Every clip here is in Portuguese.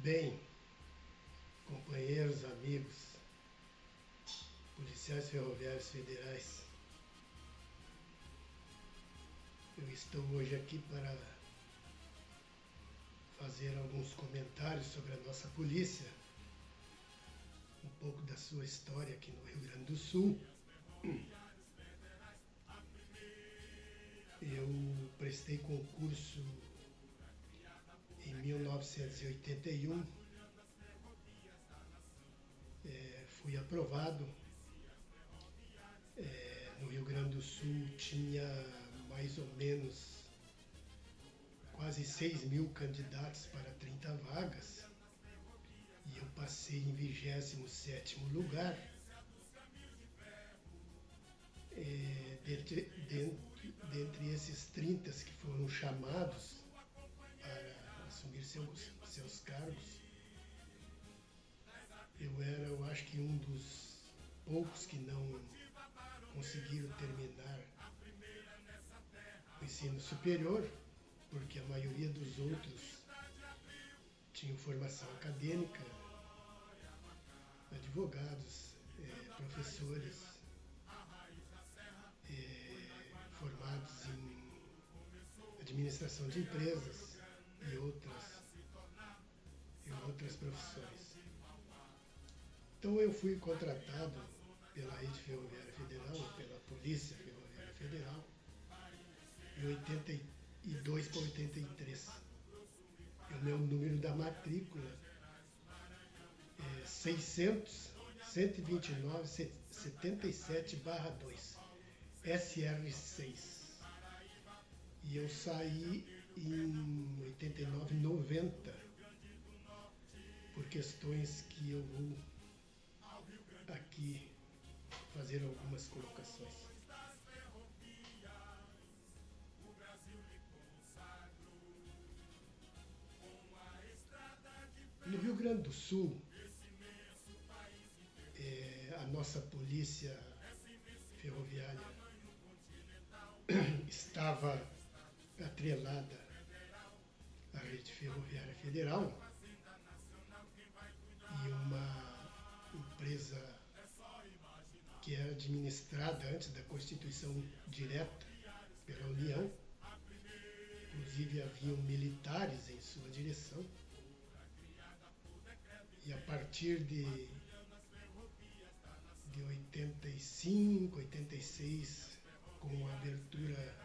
Bem, companheiros, amigos, policiais ferroviários federais, eu estou hoje aqui para fazer alguns comentários sobre a nossa polícia, um pouco da sua história aqui no Rio Grande do Sul. Eu prestei concurso em 1981, fui aprovado. No Rio Grande do Sul tinha mais ou menos quase 6.000 candidatos para 30 vagas e eu passei em 27º lugar. Dentre esses 30 que foram chamados para assumir seus cargos, eu acho que um dos poucos que não conseguiram terminar o ensino superior, porque a maioria dos outros tinham formação acadêmica, advogados, professores, formados em administração de empresas e outras profissões. Então eu fui contratado pela Rede Ferroviária Federal, pela Polícia Ferroviária Federal, em 82 para 83. E o meu número da matrícula é 129-77/2, SR6. E eu saí em 89, 90, por questões que eu vou aqui fazer algumas colocações. No Rio Grande do Sul, a nossa polícia ferroviária estava atrelada à Rede Ferroviária Federal e uma empresa que era administrada antes da Constituição direta pela União. Inclusive haviam militares em sua direção. E a partir de 85, 86, com a abertura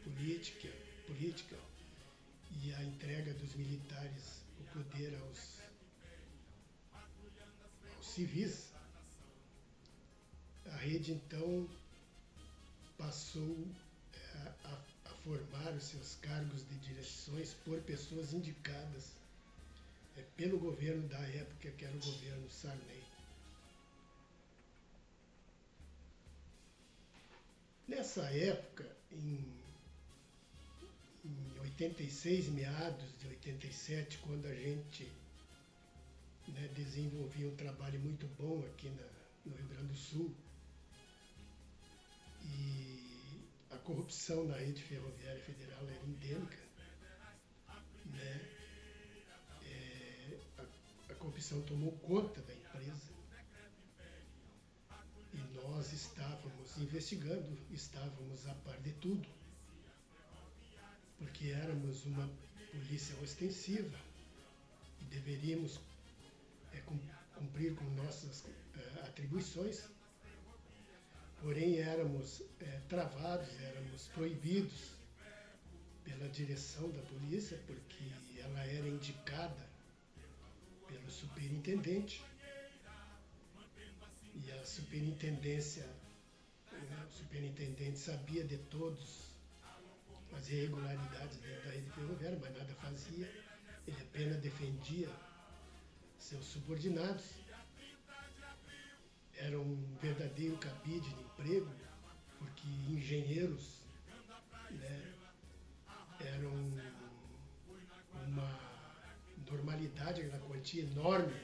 política e a entrega dos militares, o poder aos civis, a rede então passou a formar os seus cargos de direções por pessoas indicadas pelo governo da época, que era o governo Sarney. Nessa época, em 86, meados de 87, quando a gente desenvolvia um trabalho muito bom aqui no Rio Grande do Sul, e a corrupção na Rede Ferroviária Federal era endêmica, a corrupção tomou conta da empresa e nós estávamos investigando, estávamos a par de tudo, porque éramos uma polícia ostensiva e deveríamos cumprir com nossas atribuições, porém éramos travados, éramos proibidos pela direção da polícia, porque ela era indicada pelo superintendente e a superintendência, o superintendente sabia de todas as irregularidades dentro da rede ferroviária, mas nada fazia, ele apenas defendia seus subordinados. Era um verdadeiro cabide de emprego, porque engenheiros eram uma normalidade, uma quantia enorme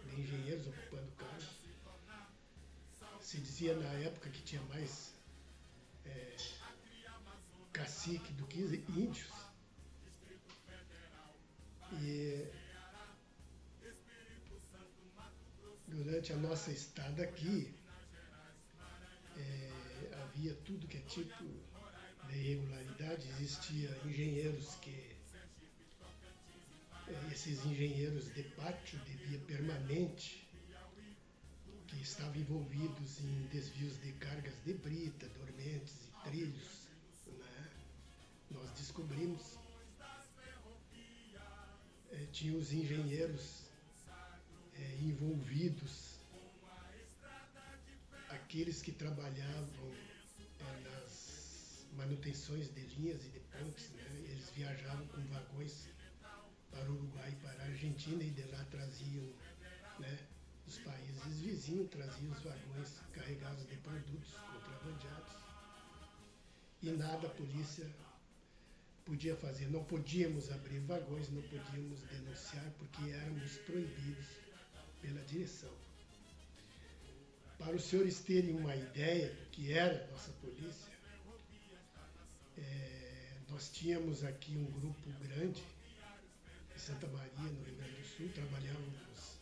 de engenheiros ocupando cargos. Se dizia na época que tinha mais cacique do que índios. E durante a nossa estada aqui, havia tudo que é tipo de irregularidade. Existia engenheiros que, esses engenheiros de pátio de via permanente, que estavam envolvidos em desvios de cargas de brita, dormentes e trilhos, né? Nós descobrimos. Tinha os engenheiros envolvidos, aqueles que trabalhavam nas manutenções de linhas e de pontes, né? Eles viajavam com vagões para o Uruguai e para a Argentina, e de lá traziam, né, dos países vizinhos, traziam os vagões carregados de produtos contrabandeados. E nada a polícia podia fazer. Não podíamos abrir vagões, não podíamos denunciar, porque éramos proibidos pela direção. Para os senhores terem uma ideia do que era a nossa polícia, nós tínhamos aqui um grupo grande em Santa Maria, no Rio Grande do Sul. Trabalhávamos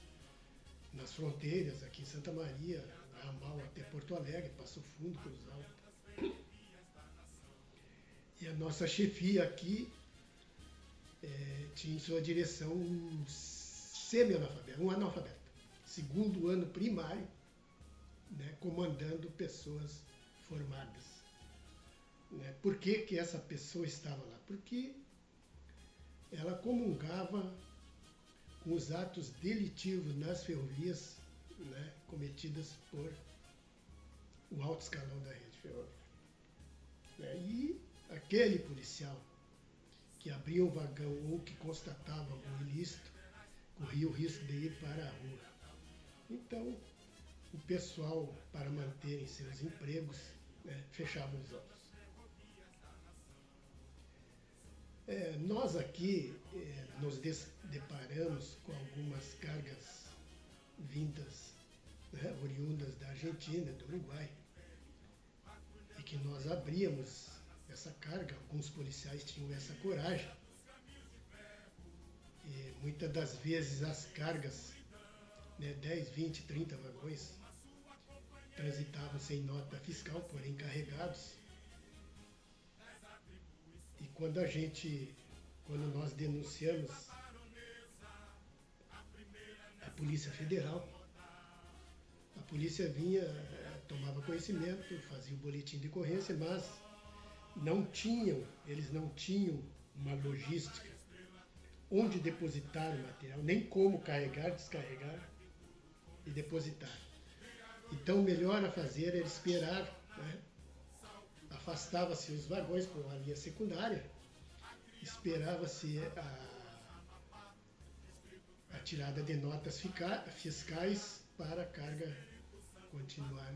nas fronteiras, aqui em Santa Maria, ramal até Porto Alegre, Passo Fundo, Cruz Alta. E a nossa chefia aqui tinha em sua direção um semi-analfabeto, um analfabeto, segundo ano primário, né, comandando pessoas formadas. Né? Por que essa pessoa estava lá? Porque ela comungava com os atos delitivos nas ferrovias, né, cometidas por o alto escalão da rede ferroviária. Né? E aquele policial que abria um vagão ou que constatava algum ilícito corria o risco de ir para a rua. Então, o pessoal, para manterem seus empregos, né, fechava os olhos. Nós aqui nos deparamos com algumas cargas vindas, né, oriundas da Argentina, do Uruguai, e que nós abríamos essa carga. Alguns policiais tinham essa coragem. E muitas das vezes as cargas, né, 10, 20, 30 vagões, transitavam sem nota fiscal, porém carregados. E quando nós denunciamos a Polícia Federal, a polícia vinha, tomava conhecimento, fazia o boletim de ocorrência, mas eles não tinham uma logística onde depositar o material, nem como carregar, descarregar e depositar. Então, o melhor a fazer era esperar, né? Afastava-se os vagões por uma linha secundária, esperava-se a tirada de notas fiscais para a carga continuar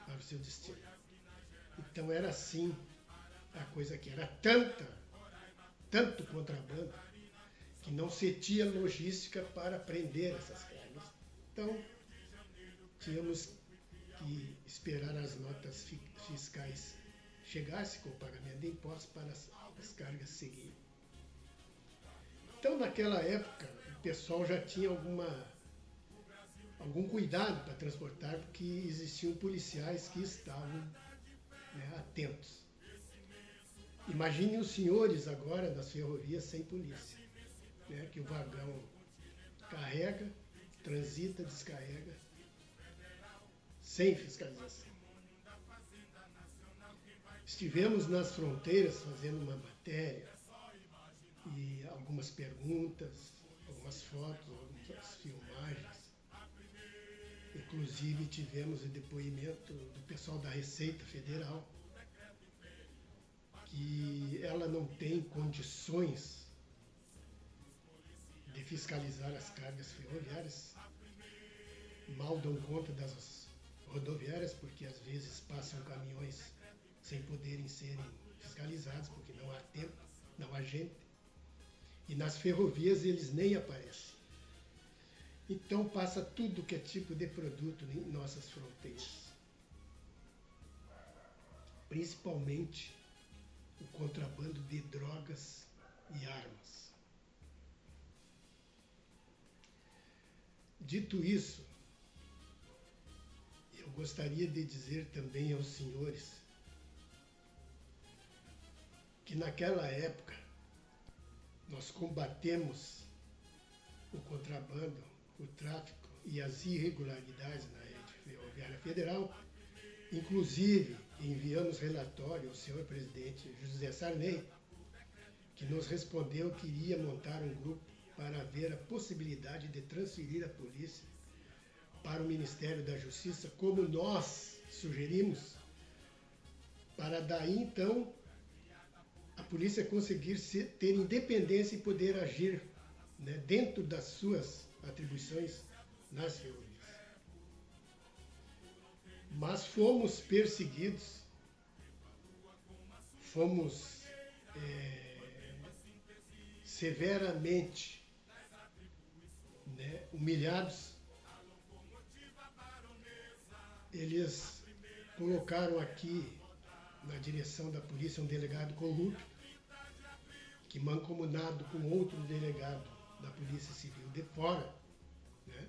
para o seu destino. Então era assim a coisa que era tanto contrabando, que não se tinha logística para prender essas cargas. Então, tínhamos que esperar as notas fiscais chegassem com o pagamento de impostos para as cargas seguirem. Então, naquela época, o pessoal já tinha algum cuidado para transportar, porque existiam policiais que estavam, né, atentos. Imaginem os senhores agora das ferrovias sem polícia, né, que o vagão carrega, transita, descarrega, sem fiscalização. Estivemos nas fronteiras fazendo uma matéria e algumas perguntas, algumas fotos, algumas filmagens. Inclusive tivemos o depoimento do pessoal da Receita Federal, que ela não tem condições de fiscalizar as cargas ferroviárias, mal dão conta das rodoviárias, porque às vezes passam caminhões sem poderem serem fiscalizados, porque não há tempo, não há gente. E nas ferrovias eles nem aparecem. Então passa tudo que é tipo de produto em nossas fronteiras. Principalmente o contrabando de drogas e armas. Dito isso, gostaria de dizer também aos senhores que naquela época nós combatemos o contrabando, o tráfico e as irregularidades na rede ferroviária federal. Inclusive, enviamos relatório ao senhor presidente José Sarney, que nos respondeu que iria montar um grupo para ver a possibilidade de transferir a polícia para o Ministério da Justiça, como nós sugerimos, para daí então a polícia conseguir ter independência e poder agir, né, dentro das suas atribuições nas ferrovias. Mas fomos perseguidos, fomos severamente, né, humilhados. Eles colocaram aqui na direção da polícia um delegado corrupto, que mancomunado com outro delegado da Polícia Civil de fora, né,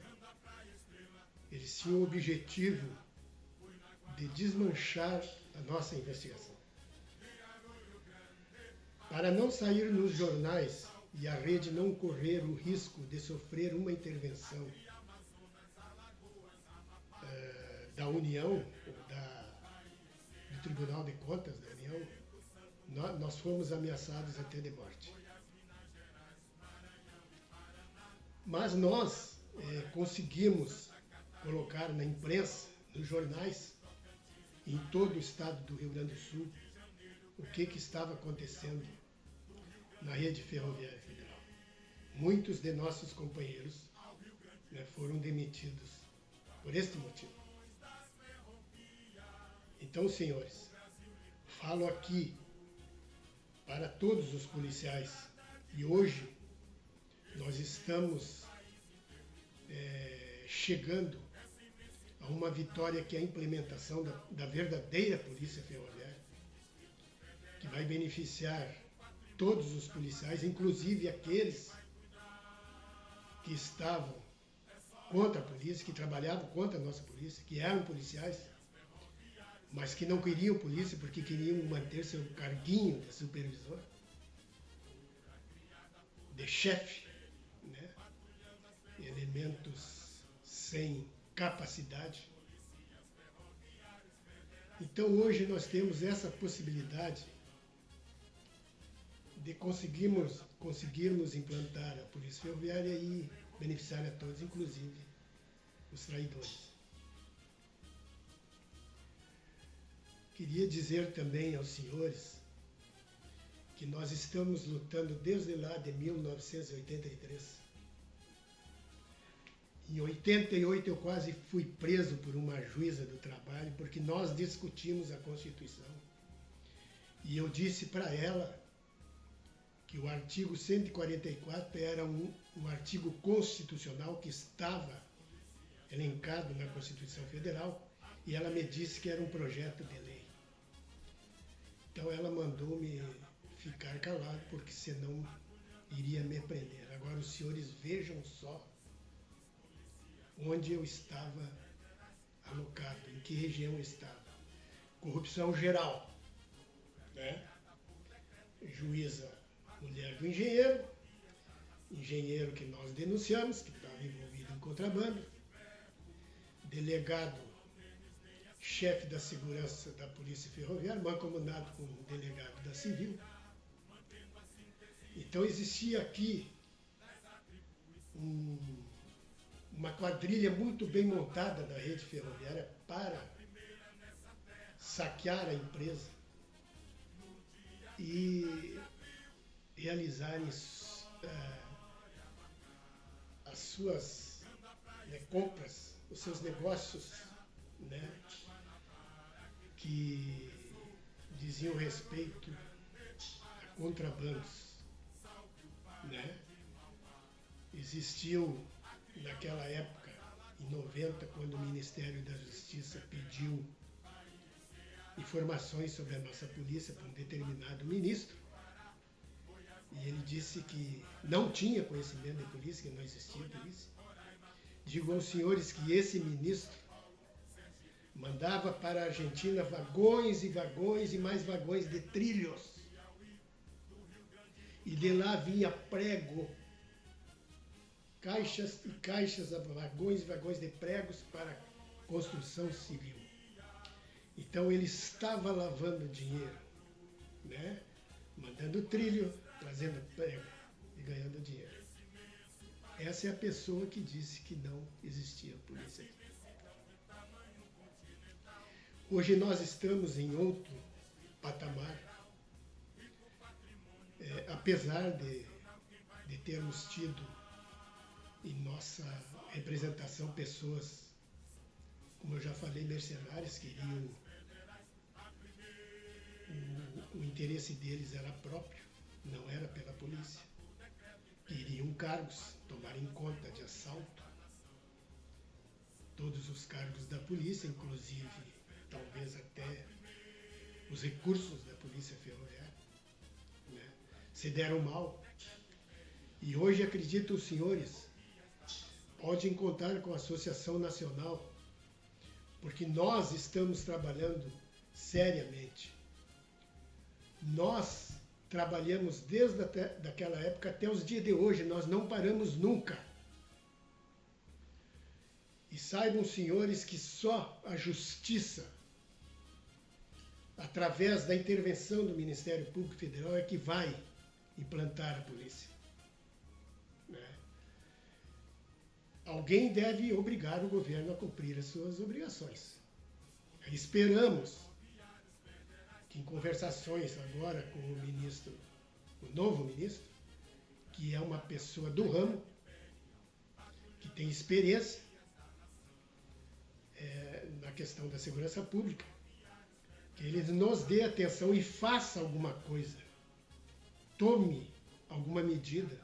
eles tinham o objetivo de desmanchar a nossa investigação. Para não sair nos jornais e a rede não correr o risco de sofrer uma intervenção da União, ou do Tribunal de Contas da União, nós fomos ameaçados até de morte. Mas nós conseguimos colocar na imprensa, nos jornais, em todo o estado do Rio Grande do Sul, o que estava acontecendo na rede ferroviária federal. Muitos de nossos companheiros, né, foram demitidos por este motivo. Então, senhores, falo aqui para todos os policiais, e hoje nós estamos chegando a uma vitória, que é a implementação da verdadeira polícia ferroviária, que vai beneficiar todos os policiais, inclusive aqueles que estavam contra a polícia, que trabalhavam contra a nossa polícia, que eram policiais, mas que não queriam polícia porque queriam manter seu carguinho de supervisor, de chefe, né? Elementos sem capacidade. Então hoje nós temos essa possibilidade de conseguirmos implantar a polícia ferroviária e beneficiar a todos, inclusive os traidores. Queria dizer também aos senhores que nós estamos lutando desde lá de 1983. Em 88 eu quase fui preso por uma juíza do trabalho porque nós discutimos a Constituição. E eu disse para ela que o artigo 144 era um artigo constitucional que estava elencado na Constituição Federal, e ela me disse que era um projeto de lei. Então ela mandou-me ficar calado, porque senão iria me prender. Agora os senhores vejam só onde eu estava alocado, em que região eu estava. Corrupção geral, né? Juíza, mulher do engenheiro que nós denunciamos, que estava envolvido em contrabando, delegado, chefe da segurança da Polícia Ferroviária, mancomunado com o delegado da Civil. Então existia aqui uma quadrilha muito bem montada da rede ferroviária para saquear a empresa e realizarem as suas, né, compras, os seus negócios, né, que diziam respeito a contrabandos, né? Existiu naquela época, em 90, quando o Ministério da Justiça pediu informações sobre a nossa polícia para um determinado ministro, e ele disse que não tinha conhecimento de polícia, que não existia polícia. Digo aos senhores que esse ministro Mandava para a Argentina vagões e vagões e mais vagões de trilhos. E de lá vinha prego, caixas e caixas, vagões e vagões de pregos para construção civil. Então ele estava lavando dinheiro, né? Mandando trilho, trazendo prego e ganhando dinheiro. Essa é a pessoa que disse que não existia polícia aqui. Hoje nós estamos em outro patamar, apesar de termos tido em nossa representação pessoas, como eu já falei, mercenários, que iriam, o interesse deles era próprio, não era pela polícia. Queriam cargos, tomarem conta de assalto, todos os cargos da polícia, inclusive talvez até os recursos da Polícia Ferroviária, né? Se deram mal. E hoje, acredito, os senhores podem contar com a Associação Nacional, porque nós estamos trabalhando seriamente. Nós trabalhamos desde daquela época até os dias de hoje, nós não paramos nunca. E saibam, senhores, que só a justiça, através da intervenção do Ministério Público Federal, é que vai implantar a polícia. Né? Alguém deve obrigar o governo a cumprir as suas obrigações. Esperamos que em conversações agora com o ministro, o novo ministro, que é uma pessoa do ramo, que tem experiência na questão da segurança pública, que ele nos dê atenção e faça alguma coisa, tome alguma medida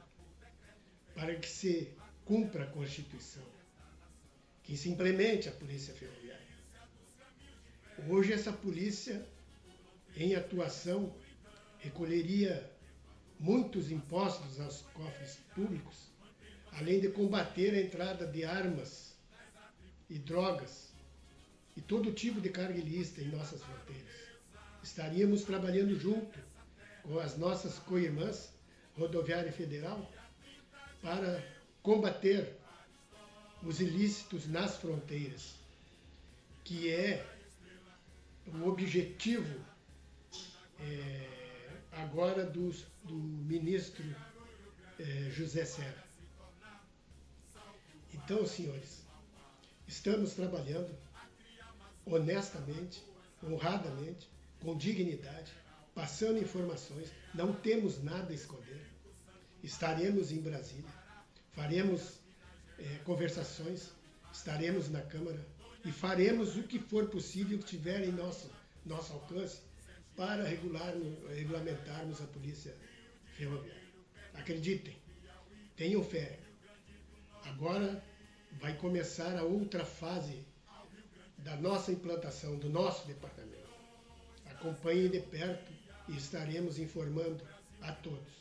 para que se cumpra a Constituição, que se implemente a Polícia Ferroviária. Hoje essa polícia, em atuação, recolheria muitos impostos aos cofres públicos, além de combater a entrada de armas e drogas e todo tipo de carga ilícita em nossas fronteiras. Estaríamos trabalhando junto com as nossas co-irmãs Rodoviária Federal para combater os ilícitos nas fronteiras, que é o objetivo agora do ministro José Serra. Então, senhores, estamos trabalhando honestamente, honradamente, com dignidade, passando informações, não temos nada a esconder. Estaremos em Brasília, faremos conversações, estaremos na Câmara e faremos o que for possível, que tiver em nosso alcance, para regulamentarmos a Polícia Ferroviária. Acreditem, tenham fé. Agora vai começar a outra fase da nossa implantação, do nosso departamento. Acompanhem de perto e estaremos informando a todos.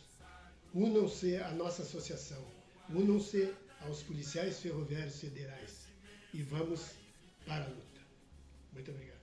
Unam-se à nossa associação, unam-se aos policiais ferroviários federais e vamos para a luta. Muito obrigado.